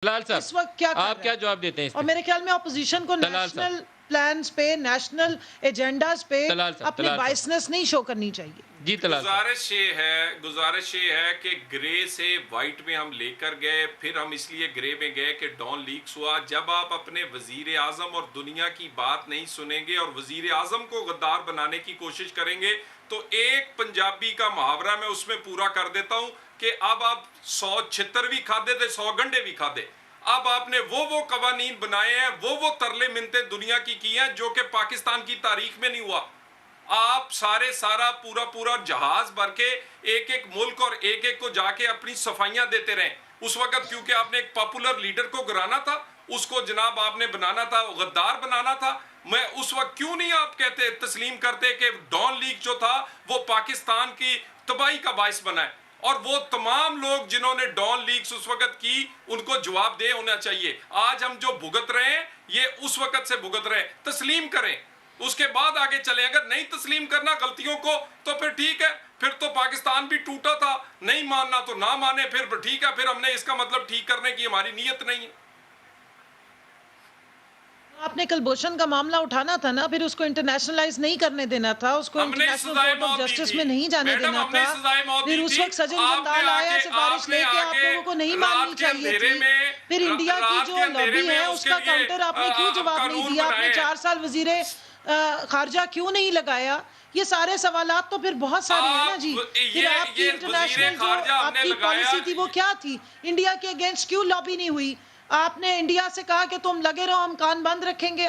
दलाल साहब, इस वक्त क्या कर आप रहा क्या है। जवाब देते हैं इस और पे? मेरे ख्याल में ऑपोजिशन को दलाल साहब, नेशनल प्लान्स पे, नेशनल एजेंडास पे अपने दलाल साहब। बायसनेस नहीं शो करनी चाहिए। जी, दलाल साहब। गुजारिश ये है कि ग्रे से वाइट में हम लेकर गए, फिर हम इसलिए ग्रे में गए कि डॉन लीक्स हुआ। जब आप अपने वजीर आजम और दुनिया की बात नहीं सुनेंगे और वजीर आजम को गद्दार बनाने की कोशिश करेंगे, तो एक पंजाबी का मुहावरा मैं उसमें पूरा कर देता हूं कि अब आप 100 छितर भी खादे थे, 100 गंडे भी खादे। अब आपने वो कवानीन बनाए हैं, वो तरले मिनते दुनिया की हैं जो कि पाकिस्तान की तारीख में नहीं हुआ। आप सारा पूरा जहाज भर के एक एक मुल्क और एक एक को जाके अपनी सफाइयां देते रहे। उस वक्त क्योंकि आपने एक पॉपुलर लीडर को गिराना था, उसको जनाब आपने बनाना था, गद्दार बनाना था। मैं उस वक्त क्यों नहीं आप कहते, तस्लीम करते कि डॉन लीग जो था वो पाकिस्तान की तबाही का बायस बना है। और वो तमाम लोग जिन्होंने डॉन लीग्स उस वक्त की, उनको जवाब दे होना चाहिए। आज हम जो भुगत रहे हैं ये उस वक्त से भुगत रहे हैं। तस्लीम करें, उसके बाद आगे चले। अगर नहीं तस्लीम करना गलतियों को तो फिर ठीक है, फिर तो पाकिस्तान भी टूटा था। नहीं मानना तो ना माने, फिर ठीक है, फिर हमने इसका मतलब ठीक करने की हमारी नीयत नहीं है। आपने कुलभूषण का मामला उठाना था ना, फिर उसको इंटरनेशनलाइज नहीं करने देना था, उसको हमने इंटरनेशनल सजाए कोर्ट ऑफ मौत दी जस्टिस थी में नहीं जाने मैडम, देना हमने था। सजाए मौत फिर दी उस थी। वक्त सज्जन जंदाल आया, सिफारिश लेके आप लोगों को नहीं माननी चाहिए थी। फिर इंडिया की जो लॉबी है उसका काउंटर आपने क्यों जवाब नहीं दिया? आपने 4 साल वजीरे खारजा क्यों नहीं लगाया? ये सारे सवालात तो फिर बहुत सारे हैं ना जी। फिर आपकी इंटरनेशनल जो आपकी पॉलिसी थी वो क्या थी? इंडिया के अगेंस्ट क्यों लॉबी नहीं हुई? आपने इंडिया से कहा कि तुम लगे रहो, हम कान बंद रखेंगे।